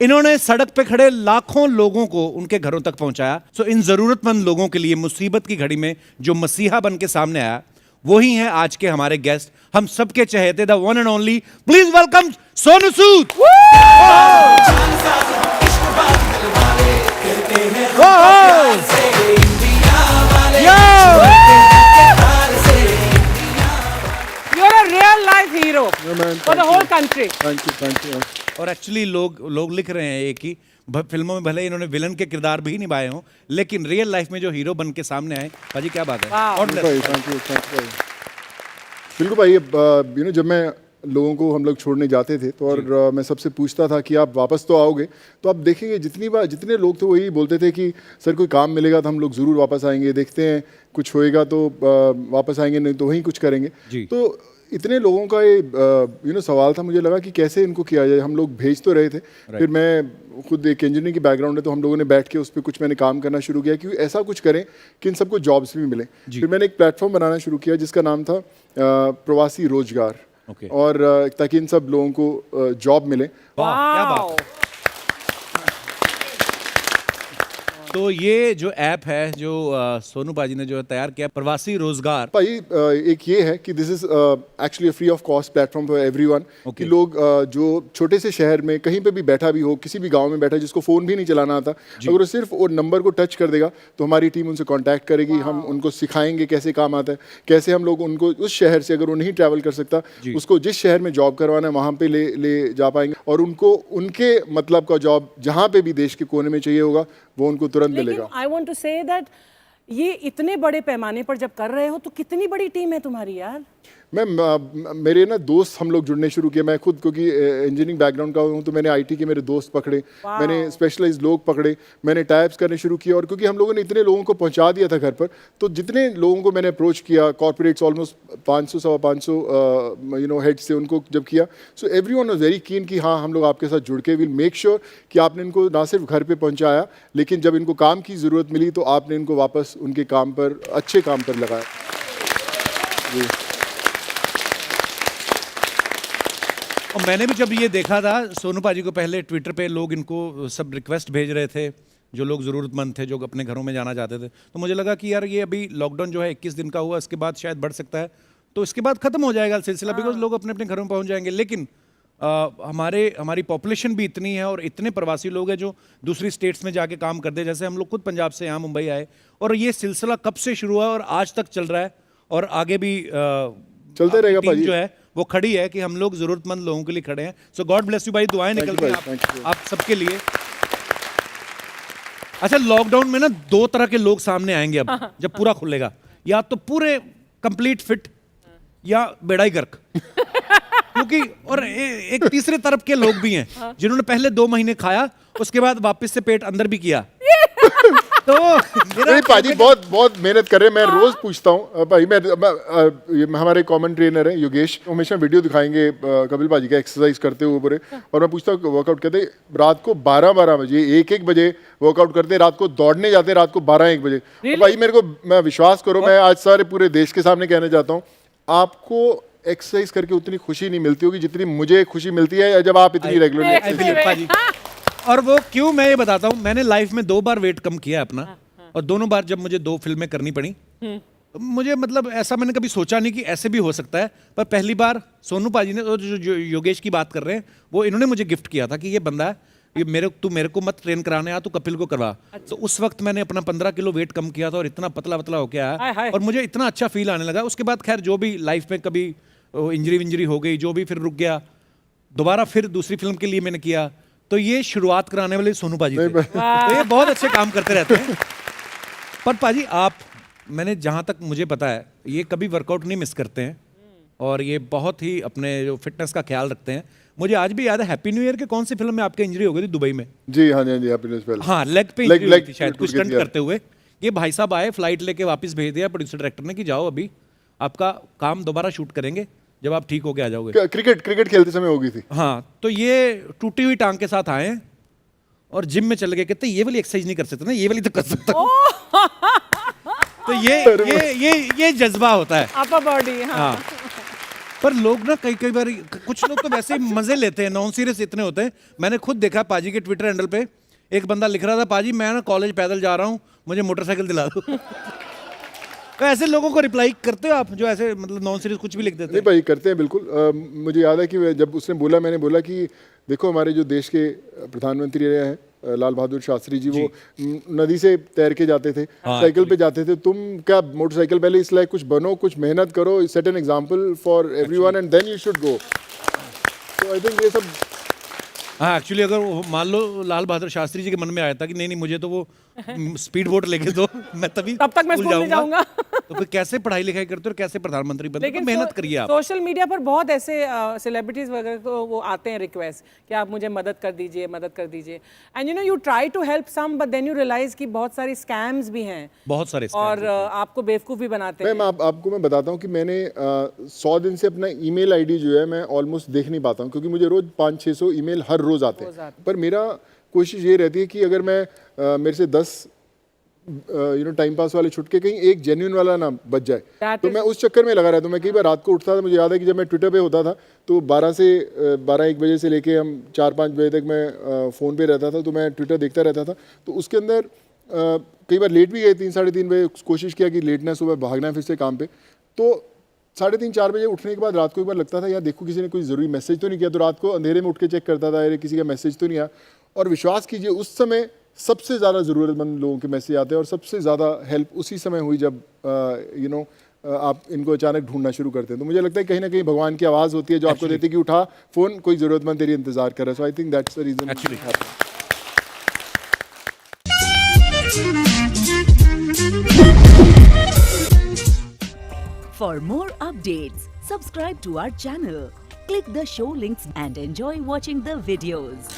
इन्होंने सड़क पे खड़े लाखों लोगों को उनके घरों तक पहुंचाया। सो इन जरूरतमंद लोगों के लिए मुसीबत की घड़ी में जो मसीहा बन के सामने आया, वही हैं आज के हमारे गेस्ट, हम सबके चहेते the one and only, please welcome Sonu Sood. You're a real life hero for the whole country. Thank you. और एक्चुअली लोग लिख रहे हैं एक ही फिल्मों में भले इन्होंने विलन के किरदार भी निभाए हों, लेकिन रियल लाइफ में जो हीरो बन के सामने आए, भाजी क्या बात है। थैंक यू बिल्कुल भाई। जब मैं लोगों को हम लोग छोड़ने जाते थे तो और मैं सबसे पूछता था कि आप वापस तो आओगे, तो आप देखेंगे जितने लोग थे वही बोलते थे कि सर कोई काम मिलेगा तो हम लोग ज़रूर वापस आएंगे, देखते हैं कुछ होएगा तो वापस आएंगे, नहीं तो वहीं कुछ करेंगे। तो इतने लोगों का ये सवाल था, मुझे लगा कि कैसे इनको किया जाए। हम लोग भेज तो रहे थे, फिर मैं खुद एक इंजीनियरिंग की बैकग्राउंड है, तो हम लोगों ने बैठ के उस पर कुछ मैंने काम करना शुरू किया कि ऐसा कुछ करें कि इन सबको जॉब्स भी मिले। फिर मैंने एक प्लेटफॉर्म बनाना शुरू किया जिसका नाम था प्रवासी रोजगार, और ताकि इन सब लोगों को जॉब मिले। क्या बात। तो ये जो ऐप है जो सोनू पाजी ने जो तैयार किया, प्रवासी रोजगार भाई, एक ये है कि this is actually free of cost platform for everyone, कि लोग जो छोटे से शहर में कहीं पे भी बैठा भी हो, किसी भी गांव में बैठा जिसको फ़ोन भी नहीं चलाना आता, अगर वो सिर्फ वो नंबर को टच कर देगा तो हमारी टीम उनसे कांटेक्ट करेगी। हम उनको सिखाएंगे कैसे काम आता है, कैसे हम लोग उनको उस शहर से, अगर वो नहीं ट्रैवल कर सकता, उसको जिस शहर में जॉब करवाना है वहाँ पे ले जा पाएंगे, और उनको उनके मतलब का जॉब जहाँ पे भी देश के कोने में चाहिए होगा वो उनको तुरंत मिलेगा। I want to say that ये इतने बड़े पैमाने पर जब कर रहे हो तो कितनी बड़ी टीम है तुम्हारी यार। मेरे ना दोस्त हम लोग जुड़ने शुरू किए। मैं खुद क्योंकि इंजीनियरिंग बैकग्राउंड का हूँ, तो मैंने आईटी के मेरे दोस्त पकड़े, मैंने स्पेशलाइज्ड लोग पकड़े, मैंने टाइप्स करने शुरू किए। और क्योंकि हम लोगों ने इतने लोगों को पहुँचा दिया था घर पर, तो जितने लोगों को मैंने अप्रोच किया, कॉर्पोरेट्स ऑलमोस्ट 500 हेड से उनको जब किया, so everyone was very keen कि हाँ हम लोग आपके साथ जुड़ के विल मेक श्योर कि आपने इनको ना सिर्फ घर पर पहुँचाया, लेकिन जब इनको काम की ज़रूरत मिली तो आपने इनको वापस उनके काम पर, अच्छे काम पर लगाया। जी। और मैंने भी जब ये देखा था सोनू पाजी को, पहले ट्विटर पे लोग इनको सब रिक्वेस्ट भेज रहे थे, जो लोग ज़रूरतमंद थे, जो अपने घरों में जाना चाहते थे, तो मुझे लगा कि यार ये अभी लॉकडाउन जो है 21 दिन का हुआ, इसके बाद शायद बढ़ सकता है, तो इसके बाद ख़त्म हो जाएगा सिलसिला, बिकॉज लोग अपने अपने घरों में पहुँच जाएंगे। लेकिन हमारी पॉपुलेशन भी इतनी है और इतने प्रवासी लोग हैं जो दूसरी स्टेट्स में जाके काम करते हैं। जैसे हम लोग खुद पंजाब से यहाँ मुंबई आए, और ये सिलसिला कब से शुरू हुआ और आज तक चल रहा है, और आगे भी चलते रहेगा टीम भाई। जो है वो खड़ी है कि हम लोग जरूरतमंद लोगों के लिए खड़े हैं। सो गॉड ब्लेस यू भाई, दुआएं निकलती हैं आप सबके लिए। अच्छा, लॉकडाउन में ना दो तरह के लोग सामने आएंगे अब जब पूरा खुलेगा, या तो पूरे कंप्लीट फिट या बेड़ाई गर्क क्योंकि और एक तीसरे तरफ के लोग भी हैं जिन्होंने पहले 2 महीने खाया, उसके बाद वापस से पेट अंदर भी किया। तो नहीं पाजी, बहुत मेहनत कर रहे हैं। मैं रोज पूछता हूँ भाई, मैं हमारे कॉमन ट्रेनर हैं योगेश, हमेशा वीडियो दिखाएंगे कपिल पाजी का एक्सरसाइज करते हुए पूरे, और मैं पूछता हूँ वर्कआउट करते रात को 12 बजे 1 बजे वर्कआउट करते, रात को दौड़ने जाते रात को 12-1 बजे। तो भाई मेरे को, मैं विश्वास करो, मैं आज सारे पूरे देश के सामने कहना चाहता हूँ, आपको एक्सरसाइज करके उतनी खुशी नहीं मिलती होगी जितनी मुझे खुशी मिलती है जब आप इतनी रेगुलर। और वो क्यों, मैं ये बताता हूँ, मैंने लाइफ में 2 बार वेट कम किया अपना, और दोनों बार जब मुझे 2 फिल्में करनी पड़ी, मुझे मतलब ऐसा मैंने कभी सोचा नहीं कि ऐसे भी हो सकता है। पर पहली बार सोनू पाजी ने, जो योगेश की बात कर रहे हैं, वो इन्होंने मुझे गिफ्ट किया था कि ये बंदा है, ये तू मेरे को मत ट्रेन कराने आ, तू कपिल को करवा। तो उस वक्त मैंने अपना 15 किलो वेट कम किया था और इतना पतला होके आया, और मुझे इतना अच्छा फील आने लगा। उसके बाद खैर जो भी लाइफ में कभी इंजरी हो गई, जो भी फिर रुक गया, दोबारा फिर दूसरी फिल्म के लिए मैंने किया। तो ये शुरुआत कराने वाले सोनू पाजी थे। तो ये बहुत अच्छे काम करते रहते हैं। पर पाजी आप, मैंने जहाँ तक मुझे पता है, ये कभी वर्कआउट नहीं मिस करते हैं, और ये बहुत ही अपने जो फिटनेस का ख्याल रखते हैं। मुझे आज भी याद है, हैप्पी न्यू ईयर के कौन सी फिल्म में आपकी इंजरी हो गई थी दुबई में? जी हाँ जी, हैप्पी न्यू ईयर। हाँ, लेग पे इंजरी हुई थी शायद, कुछ स्टंट करते हुए। ये भाई साहब आए, फ्लाइट लेके वापस भेज दिया प्रोड्यूसर डायरेक्टर ने कि जाओ अभी आपका काम दोबारा शूट करेंगे जब आप ठीक होके आ जाओगे। क्रिकेट खेलते समय हो गई थी। हाँ, तो ये टूटी हुई टांग के साथ आए और जिम में चले गए, कहते ये वाली एक्सरसाइज नहीं कर सकते ना, ये वाली तो कर सकता हूं। तो ये जज्बा होता है अपर बॉडी। हाँ। पर लोग ना कई बार कुछ लोग तो वैसे ही मजे लेते हैं, नॉन सीरियस इतने होते हैं। मैंने खुद देखा पाजी के ट्विटर हैंडल पे एक बंदा लिख रहा था, पाजी मैं ना कॉलेज पैदल जा रहा हूँ, मुझे मोटरसाइकिल दिला दो। तो ऐसे लोगों को रिप्लाई करते हो आप जो ऐसे मतलब नॉन सीरियस कुछ भी लिख देते नहीं भाई, करते हैं बिल्कुल। मुझे याद है कि जब उसने बोला, मैंने बोला कि देखो हमारे जो देश के प्रधानमंत्री रहे हैं लाल बहादुर शास्त्री जी, वो नदी से तैर के जाते थे, साइकिल पे जाते थे। तुम क्या मोटरसाइकिल, पहले इस लायक कुछ बनो, कुछ मेहनत करो, set an example for everyone and then you should go. तो आई थिंक ये सब, हाँ एक्चुअली अगर वो मान लो लाल बहादुर शास्त्री जी के मन में आया था कि नहीं मुझे तो वो स्पीड बोट लेके दो, मैं तभी तब तक मैं स्कूल नहीं जाऊंगा। तो फिर कैसे पढ़ाई लिखाई करते हो और कैसे प्रधानमंत्री बनते हो? तो मेहनत करिए आप। सोशल मीडिया पर बहुत ऐसे सेलिब्रिटीज वगैरह को वो आते हैं रिक्वेस्ट कि आप मुझे मदद कर दीजिए, मदद कर दीजिए। And you try to help some but then you realise कि बहुत सारी स्कैम्स भी हैं, बहुत सारे और आपको बेवकूफ भी बनाते हैं। मैम आपको मैं बताता हूँ कि मैंने 100 दिन से अपना ईमेल आईडी जो है मैं ऑलमोस्ट देख नहीं पाता हूँ, क्योंकि मुझे रोज 500-600 ईमेल हर रोज आते हैं। पर मेरा कोशिश ये रहती है कि अगर मैं मेरे से 10 टाइम पास वाले छुटके कहीं एक जेन्युइन वाला ना बच जाए, तो मैं उस चक्कर में लगा रहता हूँ। मैं कई बार रात को उठता था, मुझे याद है कि जब मैं ट्विटर पे होता था तो 12-1 बजे से लेके हम 4-5 बजे तक मैं फ़ोन पे रहता था, तो मैं ट्विटर देखता रहता था। तो उसके अंदर कई बार लेट भी गए, 3-3:30 बजे कोशिश किया कि लेटना, सुबह भागना है फिर से काम पे। तो 3:30-4 बजे उठने के बाद रात को एक बार लगता था यार देखो किसी ने कोई ज़रूरी मैसेज तो नहीं किया, तो रात को अंधेरे में उठ के चेक करता था, अरे किसी का मैसेज तो नहीं आया। और विश्वास कीजिए उस समय सबसे ज़्यादा ज़रूरतमंद लोगों के मैसेज आते हैं, और सबसे ज़्यादा हेल्प उसी समय हुई जब आप इनको अचानक ढूंढना शुरू करते हैं। तो मुझे लगता है कहीं ना कहीं भगवान की आवाज़ होती है जो आपको देती है कि उठा फ़ोन, कोई ज़रूरतमंद तेरी इंतज़ार कर रहा है। So I think that's the reason actually. For more updates, subscribe to our channel, click the show links and enjoy watching the videos.